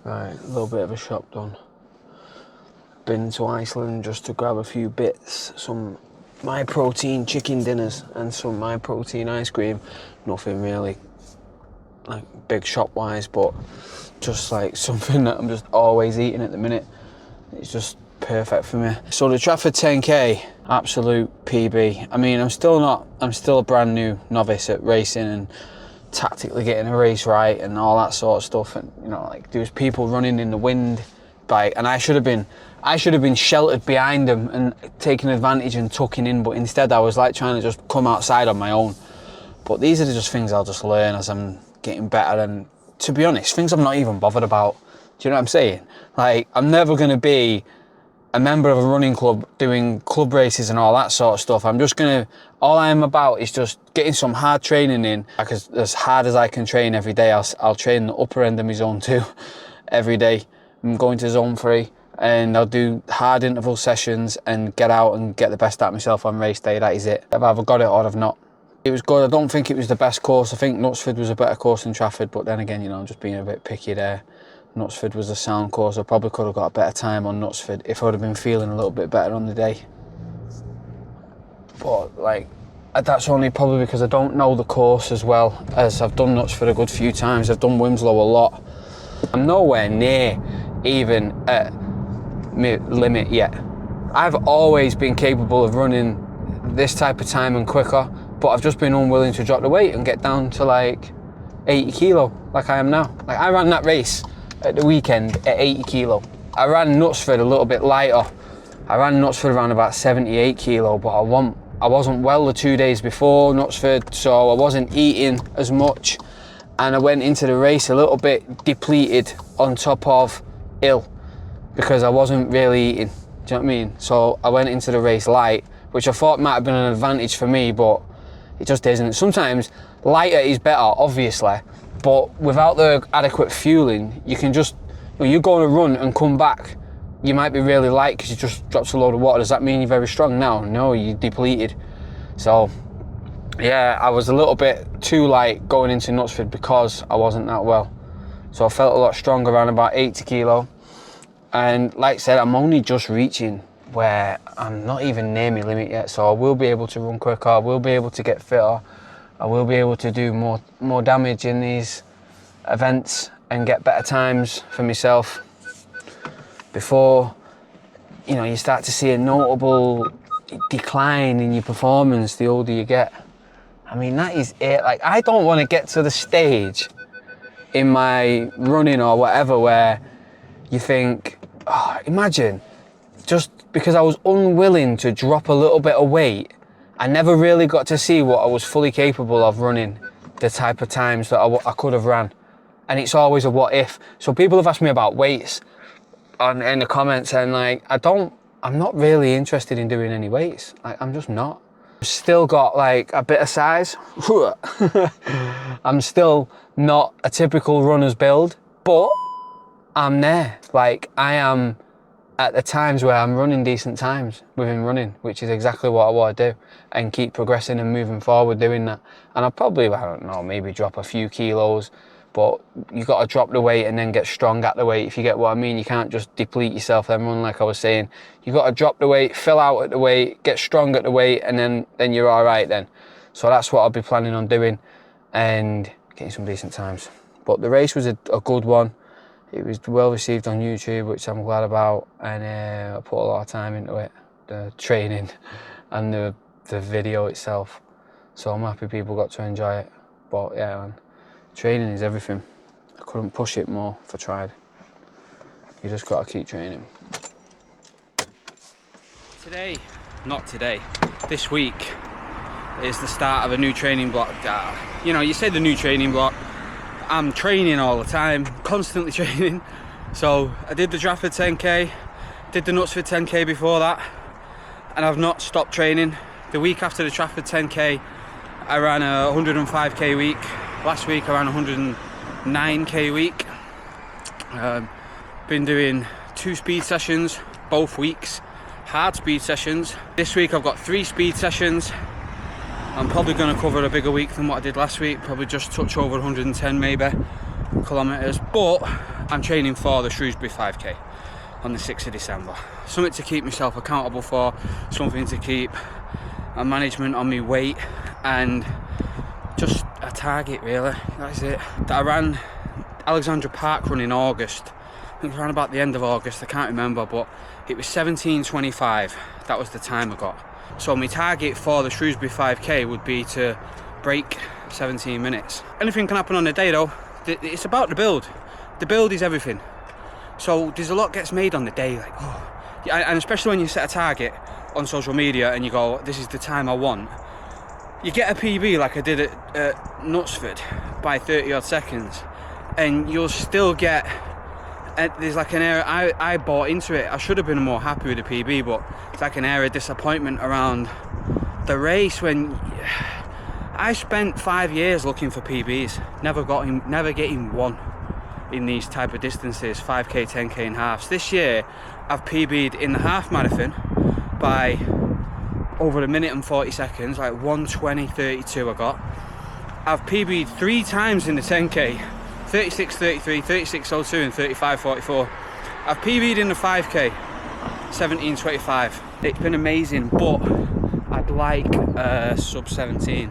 Right, a little bit of a shop done. Been to Iceland just to grab a few bits, some My Protein chicken dinners and some My Protein ice cream. Nothing really like big shop wise, but just like something that I'm just always eating at the minute. It's just perfect for me. So the Trafford 10k, absolute PB. I mean, I'm still a brand new novice at racing and tactically getting a race right and all that sort of stuff. And you know, like there was people running in the wind and I should have been sheltered behind them and taking advantage and tucking in, but instead I was like trying to just come outside on my own. But these are just things I'll just learn as I'm getting better, and to be honest, things I'm not even bothered about. Do you know what I'm saying? Like, I'm never going to be a member of a running club doing club races and all that sort of stuff. All I'm about is just getting some hard training in. Like, as hard as I can train every day, I'll train the upper end of my zone 2 every day. I'm going to zone 3 and I'll do hard interval sessions and get out and get the best out of myself on race day. That is it. I've either got it or I've not. It was good. I don't think it was the best course. I think Knutsford was a better course than Trafford, but then again, you know, I'm just being a bit picky there. Knutsford was a sound course. I probably could have got a better time on Knutsford if I would have been feeling a little bit better on the day. But like, that's only probably because I don't know the course as well, as I've done Knutsford a good few times. I've done Winslow a lot. I'm nowhere near even at my limit yet. I've always been capable of running this type of time and quicker, but I've just been unwilling to drop the weight and get down to like 80 kilo like I am now. Like, I ran that race at the weekend at 80 kilo. I ran Knutsford a little bit lighter. I ran Knutsford around about 78 kilo, but I wasn't well the 2 days before Knutsford, so I wasn't eating as much, and I went into the race a little bit depleted on top of ill because I wasn't really eating. Do you know what I mean? So I went into the race light, which I thought might have been an advantage for me, but it just isn't. Sometimes lighter is better, obviously, but without the adequate fueling, you can just, when you go on a run and come back, you might be really light because you just dropped a load of water. Does that mean you're very strong now? No, you're depleted. So yeah, I was a little bit too light going into Knutsford because I wasn't that well. So I felt a lot stronger around about 80 kilo. And like I said, I'm only just reaching where I'm not even near my limit yet. So I will be able to run quicker, I will be able to get fitter, I will be able to do more damage in these events and get better times for myself before, you know, you start to see a notable decline in your performance the older you get. I mean, that is it. Like, I don't want to get to the stage in my running or whatever where you think, oh, imagine, just because I was unwilling to drop a little bit of weight, I never really got to see what I was fully capable of running, the type of times that I could have ran. And it's always a what if. So people have asked me about weights in the comments, and like, I'm not really interested in doing any weights. Like, I'm just not. I've still got like a bit of size. I'm still not a typical runner's build, but I'm there. Like, I am at the times where I'm running decent times within running, which is exactly what I want to do, and keep progressing and moving forward doing that. And I'll probably, I don't know, maybe drop a few kilos, but you got to drop the weight and then get strong at the weight, if you get what I mean. You can't just deplete yourself then run, like I was saying. You got to drop the weight, fill out at the weight, get strong at the weight, and then you're all right then. So that's what I'll be planning on doing and getting some decent times. But the race was a good one. It was well received on YouTube, which I'm glad about, and I put a lot of time into it, the training and the video itself. So I'm happy people got to enjoy it. But yeah, man, training is everything. I couldn't push it more if I tried. You just got to keep training. This week is the start of a new training block. You know, you say the new training block, I'm training all the time, constantly training. So I did the Trafford 10k, did the Knutsford 10k before that, and I've not stopped training. The week after the Trafford 10k, I ran a 105k week. Last week I ran a 109k week. Been doing 2 speed sessions both weeks, hard speed sessions. This week I've got 3 speed sessions. I'm probably going to cover a bigger week than what I did last week, probably just touch over 110 maybe kilometers, but I'm training for the Shrewsbury 5k on the 6th of December. Something to keep myself accountable for, something to keep a management on my weight, and just a target really, that's it. I ran Alexandra Park Run in August, I think around about the end of August, I can't remember, but it was 17:25, that was the time I got. So my target for the Shrewsbury 5k would be to break 17 minutes. Anything can happen on the day though, it's about the build. The build is everything. So there's a lot gets made on the day, like, oh, and especially when you set a target on social media and you go, this is the time I want. You get a PB like I did at Knutsford by 30 odd seconds, and you'll still get, there's like an area, I bought into it, I should have been more happy with the PB, but it's like an area of disappointment around the race when I spent 5 years looking for PBs, never getting one in these type of distances, 5k, 10k and halves. This year I've PB'd in the half marathon by over 1 minute and 40 seconds, like 1:20.32 I got. I've PB'd 3 times in the 10k, 36.33, 36.02 and 35.44. I've PB'd in the 5k, 17.25. It's been amazing, but I'd like sub 17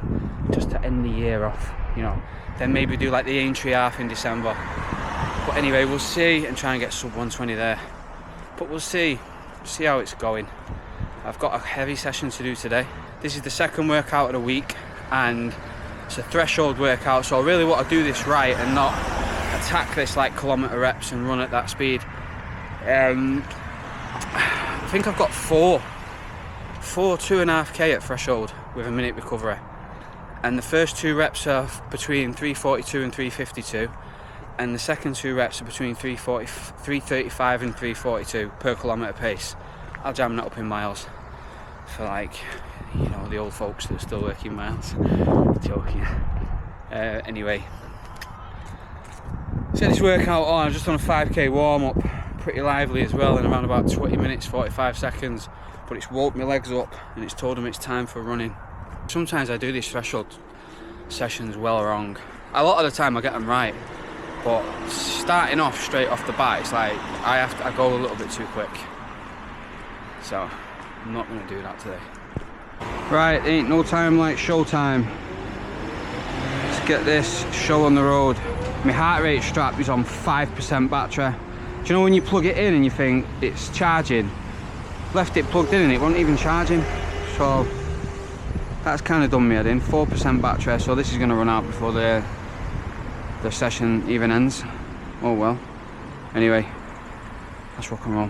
just to end the year off, you know. Then maybe do like the Aintree half in December. But anyway, we'll see and try and get sub 120 there. But we'll see how it's going. I've got a heavy session to do today. This is the second workout of the week and it's a threshold workout, so I really want to do this right and not attack this like kilometre reps and run at that speed. I think I've got four 2.5k at threshold with a minute recovery. And the first 2 reps are between 3:42 and 3:52. And the second 2 reps are between 3:35 and 3:42 per kilometre pace. I'll jam that up in miles for, like, you know, the old folks that are still working miles. Joking. Anyway, set this workout on. I'm just on a 5k warm up, pretty lively as well, in around about 20 minutes 45 seconds. But it's woke my legs up and it's told them it's time for running. Sometimes I do these threshold sessions well wrong. A lot of the time I get them right, but starting off straight off the bat, it's like I go a little bit too quick. So I'm not going to do that today. Right, ain't no time like show time. Let's get this show on the road. My heart rate strap is on 5% battery. Do you know when you plug it in and you think it's charging? Left it plugged in and it wasn't even charging. So that's kind of done me head in. 4% battery, so this is going to run out before the session even ends. Oh well. Anyway, let's rock and roll.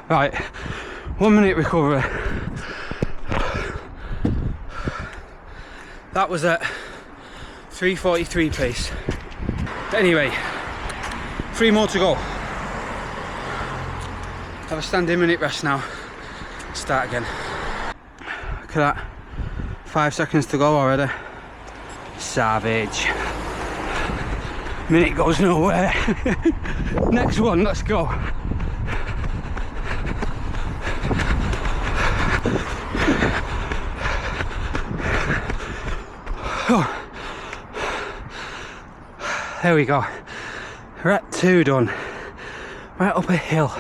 Right, 1 minute recovery. That was at 3:43 pace. But anyway, 3 more to go. Have a standing minute rest now. Start again. Look at that. 5 seconds to go already. Savage. Minute goes nowhere. Next one, let's go. Oh. There we go. We're at 2 done. Right up a hill.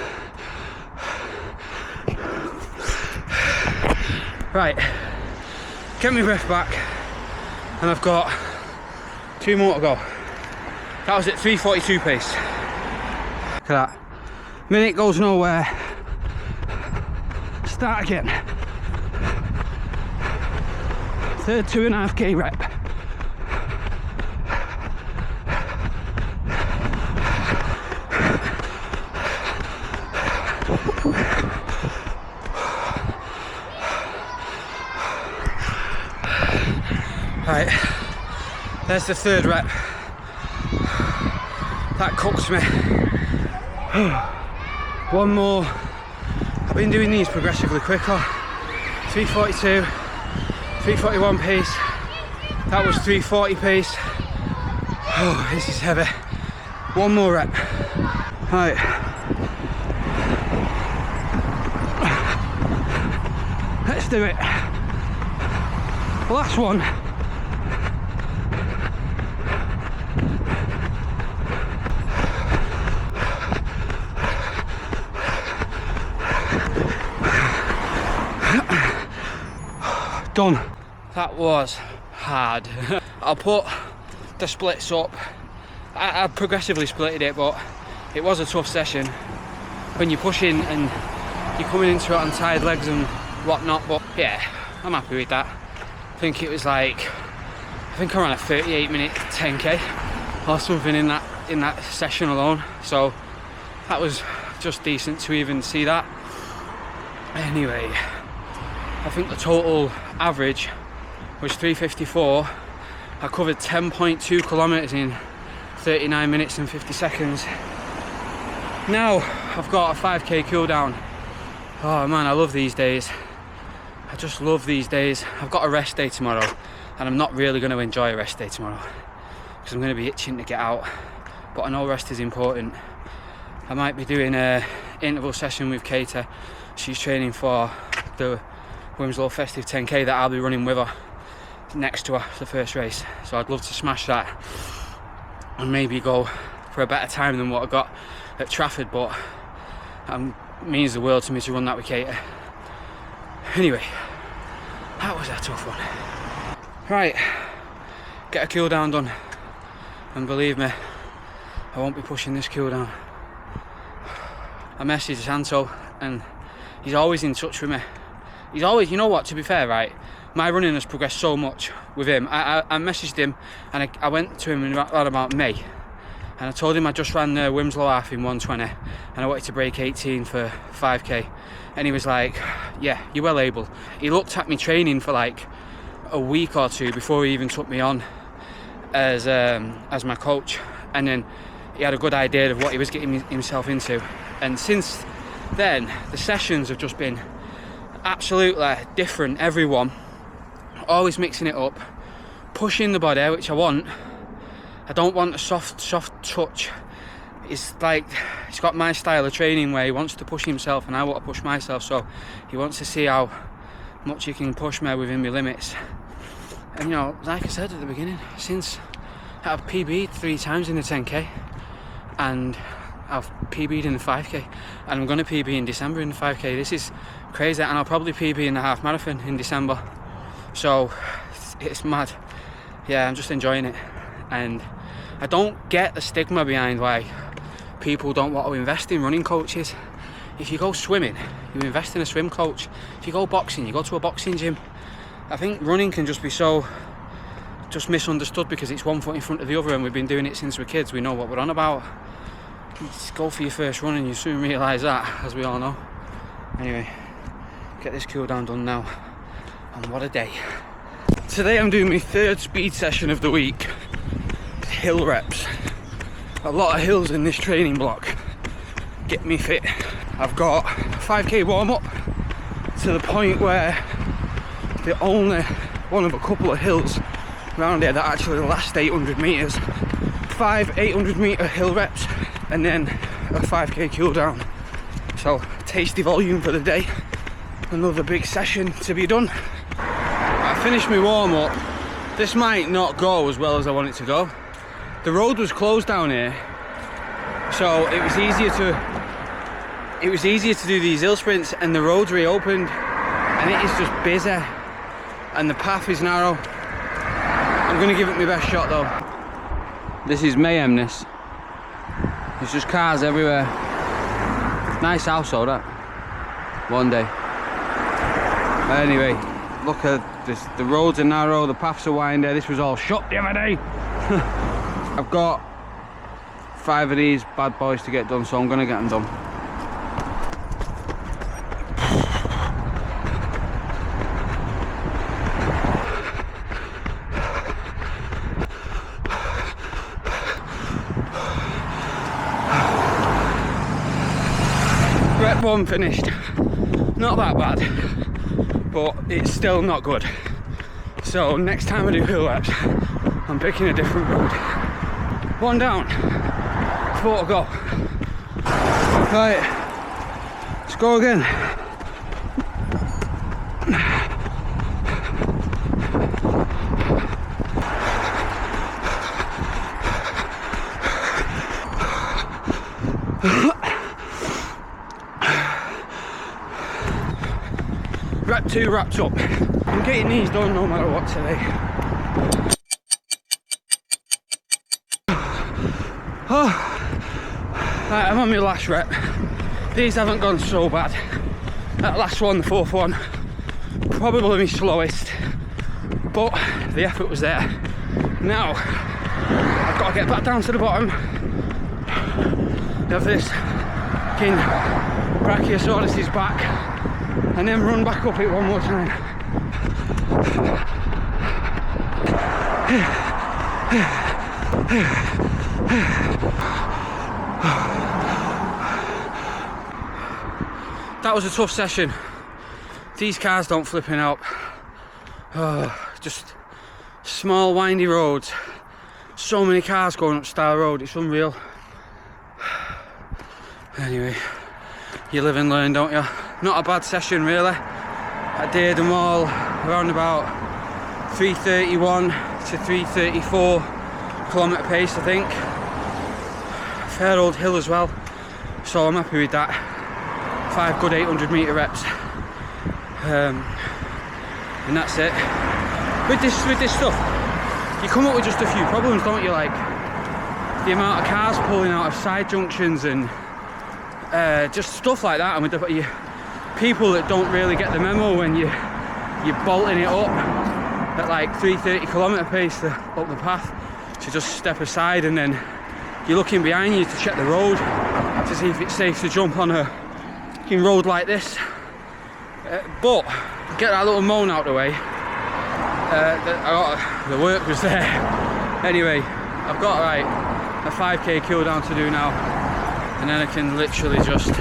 Right, get my breath back, and I've got 2 more to go. That was at 3:42 pace. Look at that. Minute goes nowhere. Start again. Third 2.5k rep. Right, there's the 3rd rep. That cooks me. 1 more. I've been doing these progressively quicker. 3:42, 3:41 pace. That was 3:40 pace. Oh, this is heavy. One more rep. Right. Let's do it. Last one. Done. That was hard. I'll put the splits up. I progressively splitted it, but it was a tough session when you're pushing and you're coming into it on tired legs and whatnot. But yeah, I'm happy with that. I think it was like, I think I ran a 38-minute 10k or something in that session alone. So that was just decent to even see that. Anyway, I think the total average was 3:54. I covered 10.2 kilometers in 39 minutes and 50 seconds. Now I've got a 5k cool down. Oh man, I love these days. I just love these days. I've got a rest day tomorrow, and I'm not really going to enjoy a rest day tomorrow because I'm going to be itching to get out. But I know rest is important. I might be doing a interval session with Kater. She's training for the Wilmslow Festive 10k that I'll be running with her next to her, the first race. So I'd love to smash that and maybe go for a better time than what I got at Trafford, but it means the world to me to run that with Kater. Anyway, that was a tough one. Right, get a cool down done, and believe me, I won't be pushing this cool down. I messaged Santo and he's always in touch with me. He's always, you know what, to be fair, right, my running has progressed so much with him. I messaged him and I went to him around about May, and I told him I just ran the Wilmslow half in 1:20 and I wanted to break 18 for 5k, and he was like, yeah, you're well able. He looked at me training for like a week or two before he even took me on as my coach, and then he had a good idea of what he was getting himself into. And since then the sessions have just been absolutely different. Everyone always mixing it up, pushing the body, which I want. I don't want a soft touch. It's like, he's got my style of training where he wants to push himself and I want to push myself, so he wants to see how much he can push me within my limits. And you know, like I said at the beginning, since I've PB'd 3 times in the 10k and I've PB'd in the 5k, and I'm going to PB in December in the 5k. This is crazy, and I'll probably PB in the half marathon in December. So it's mad. Yeah, I'm just enjoying it, and I don't get the stigma behind why people don't want to invest in running coaches. If you go swimming, you invest in a swim coach. If you go boxing, you go to a boxing gym. I think running can just be so misunderstood because it's one foot in front of the other, and we've been doing it since we're kids. We know what we're on about. Just go for your first run and you soon realise that, as we all know. Anyway, get this cool down done now, and what a day. Today I'm doing my 3rd speed session of the week. Hill reps. A lot of hills in this training block. Get me fit. I've got 5k warm up to the point where the only one of a couple of hills around here that actually last 800 metres. 5 800 metre hill reps and then a 5k cool down. So tasty volume for the day. Another big session to be done. I finished my warm up. This might not go as well as I want it to go. The road was closed down here, so it was easier to do these hill sprints, and the road's reopened and it is just busy and the path is narrow. I'm gonna give it my best shot though. This is mayhem, this. There's just cars everywhere. Nice house though, that. One day. Anyway, look at this. The roads are narrow, the paths are windy. This was all shut the other day. I've got 5 of these bad boys to get done, so I'm gonna get them done. Rep 1 finished. Not that bad, but it's still not good. So next time I do hill reps, I'm picking a different road. 1 down. 4 to go. Right, let's go again. Rep 2 wrapped up. I'm getting these done no matter what today. Oh. Right, I'm on my last rep. These haven't gone so bad. That last one, the 4th one, probably my slowest, but the effort was there. Now, I've got to get back down to the bottom. Have this fucking brachiosaurus back, and then run back up it one more time. That was a tough session. These cars don't flipping out. Just small windy roads. So many cars going up Star Road, it's unreal. Anyway, you live and learn, don't you? Not a bad session really. I did them all around about 3:31 to 3:34 kilometre pace, I think. Fair old hill as well, so I'm happy with that. 5 good 800 metre reps, and that's it. With this stuff, you come up with just a few problems, don't you? Like the amount of cars pulling out of side junctions and just stuff like that. And with the people that don't really get the memo when you're bolting it up at like 3:30 kilometre pace up the path, to just step aside, and then you're looking behind you to check the road to see if it's safe to jump on a road like this. But get that little moan out of the way. The work was there. Anyway, I've got like a 5k kill down to do now, and then I can literally just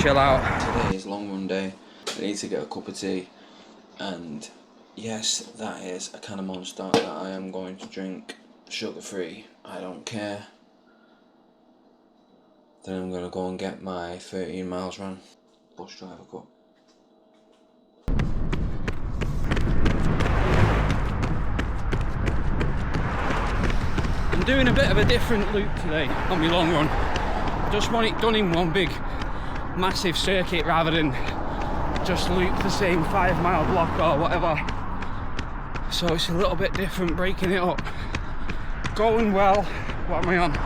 chill out. Today is long run day. I need to get a cup of tea, and yes, that is a can of Monster that I am going to drink sugar free. I don't care. Then I'm going to go and get my 13 miles run. Bus driver cup. I'm doing a bit of a different loop today on my long run. I just want it done in one big massive circuit rather than just loop the same 5 mile block or whatever. So it's a little bit different, breaking it up. Going well. What am I on?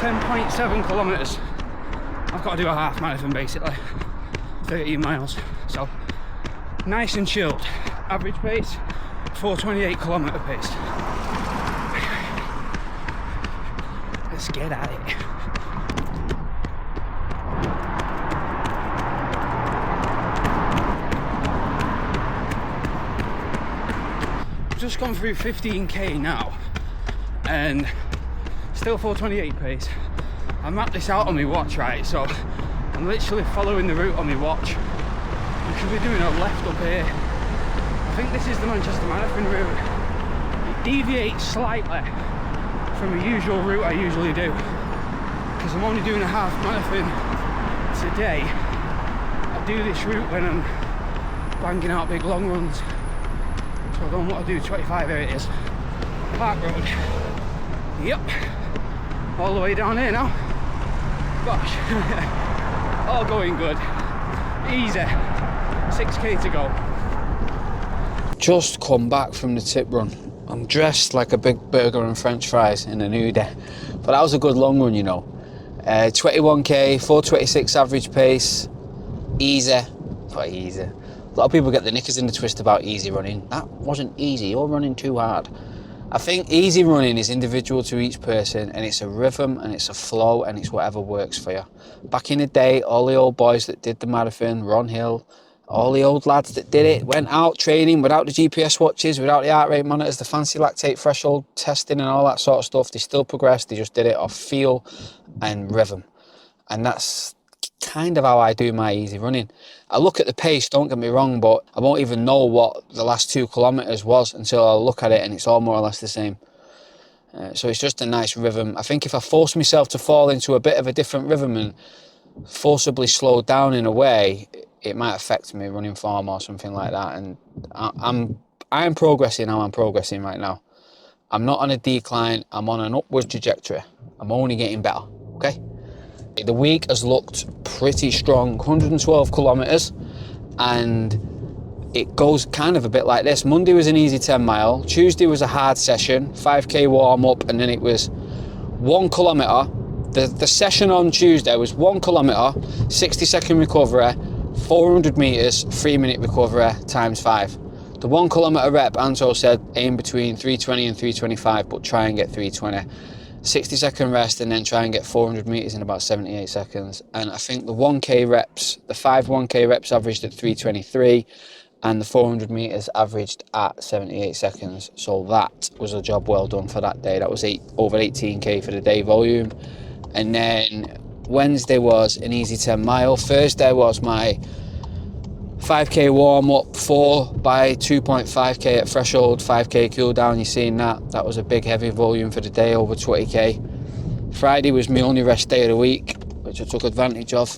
10.7 kilometres. I've got to do a half marathon basically, 13 miles. So nice and chilled. Average pace 4:28 kilometre pace. Let's get at it. I've just gone through 15k now, and still 4:28 pace. I mapped this out on my watch, right? So I'm literally following the route on my watch. I should be doing a left up here. I think this is the Manchester Marathon route. It deviates slightly from the usual route I usually do, because I'm only doing a half marathon today. I do this route when I'm banging out big long runs. So I don't want to do 25, there it is. Park Road. Yep. All the way down here now. Gosh. All going good. Easy. 6k to go. Just come back from the tip run. I'm dressed like a big burger and french fries in an hoodie. But that was a good long run, you know. 21k, 4:26 average pace. Easy. Quite easy. A lot of people get the knickers in the twist about easy running. That wasn't easy, you're running too hard. I think easy running is individual to each person, and it's a rhythm and it's a flow and it's whatever works for you. Back in the day, all the old boys that did the marathon, Ron Hill, all the old lads that did it, went out training without the GPS watches, without the heart rate monitors, the fancy lactate threshold testing and all that sort of stuff. They still progressed, they just did it off feel and rhythm. And that's kind of how I do my easy running. I look at the pace, don't get me wrong, but I won't even know what the last 2 kilometres was until I look at it and it's all more or less the same. So it's just a nice rhythm. I think if I force myself to fall into a bit of a different rhythm and forcibly slow down in a way, it might affect me running form or something like that. And I'm progressing how I'm progressing right now. I'm not on a decline, I'm on an upward trajectory. I'm only getting better, okay? The week has looked pretty strong, 112 kilometers, and it goes kind of a bit like this. Monday was an easy 10 mile, Tuesday was a hard session, 5k warm up, and then it was 1 kilometer. The session on Tuesday was 1 kilometer, 60-second recovery, 400 meters, 3-minute recovery times 5. The 1 kilometer rep, Anto said, aim between 320 and 325, but try and get 320. 60-second rest, and then try and get 400 meters in about 78 seconds. And I think the 1k reps, the 5 1k reps averaged at 323, and the 400 meters averaged at 78 seconds. So that was a job well done for that day. That was over 18k for the day volume. And then Wednesday was an easy 10 mile. Thursday was my 5k warm up, 4 by 2.5k at threshold, 5k cool down. You're seeing that was a big heavy volume for the day, over 20k. Friday was my only rest day of the week, which I took advantage of.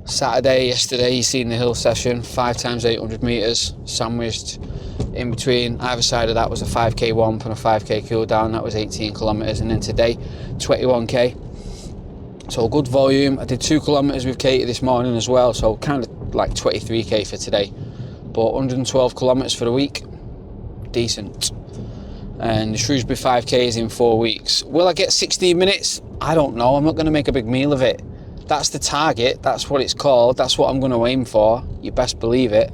Saturday, yesterday, you seen the hill session, 5 times 800 meters, sandwiched in between. Either side of that was a 5k warm up and a 5k cool down. That was 18 kilometers. And then today, 21k. So good volume. I did 2 kilometers with Katie this morning as well, so kind of like 23k for today. But 112 kilometers for the week, decent. And the Shrewsbury 5k is in 4 weeks. Will I get 16 minutes? I don't know. I'm not going to make a big meal of it. That's the target. That's what it's called. That's what I'm going to aim for. You best believe it.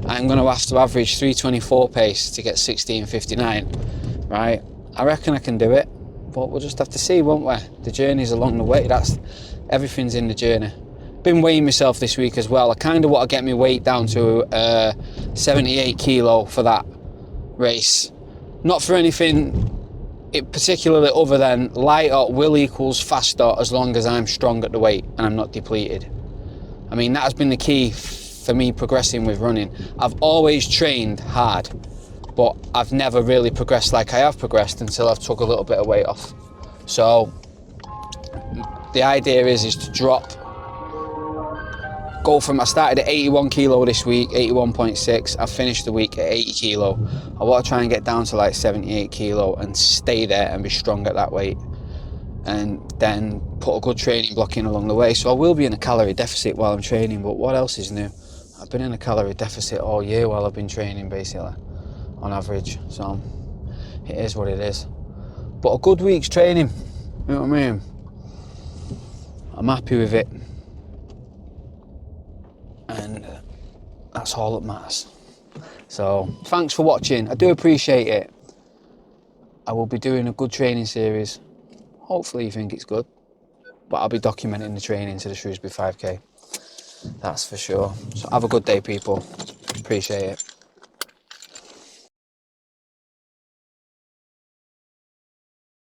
I'm going to have to average 324 pace to get 16:59, right? I reckon I can do it. But we'll just have to see, won't we? The journey's along the way. Everything's in the journey. Been weighing myself this week as well. I kind of want to get my weight down to 78 kilo for that race. Not for anything particularly other than lighter will equals faster as long as I'm strong at the weight and I'm not depleted. I mean, that has been the key for me progressing with running. I've always trained hard, but I've never really progressed like I have progressed until I've took a little bit of weight off. So the idea is to I started at 81 kilo this week, 81.6. I finished the week at 80 kilo. I want to try and get down to like 78 kilo and stay there and be strong at that weight. And then put a good training block in along the way. So I will be in a calorie deficit while I'm training, but what else is new? I've been in a calorie deficit all year while I've been training, basically, on average. So it is what it is. But a good week's training, you know what I mean? I'm happy with it. And that's all that matters. So thanks for watching. I do appreciate it. I will be doing a good training series. Hopefully you think it's good. But I'll be documenting the training to the Shrewsbury 5k. That's for sure. So have a good day, people. Appreciate it.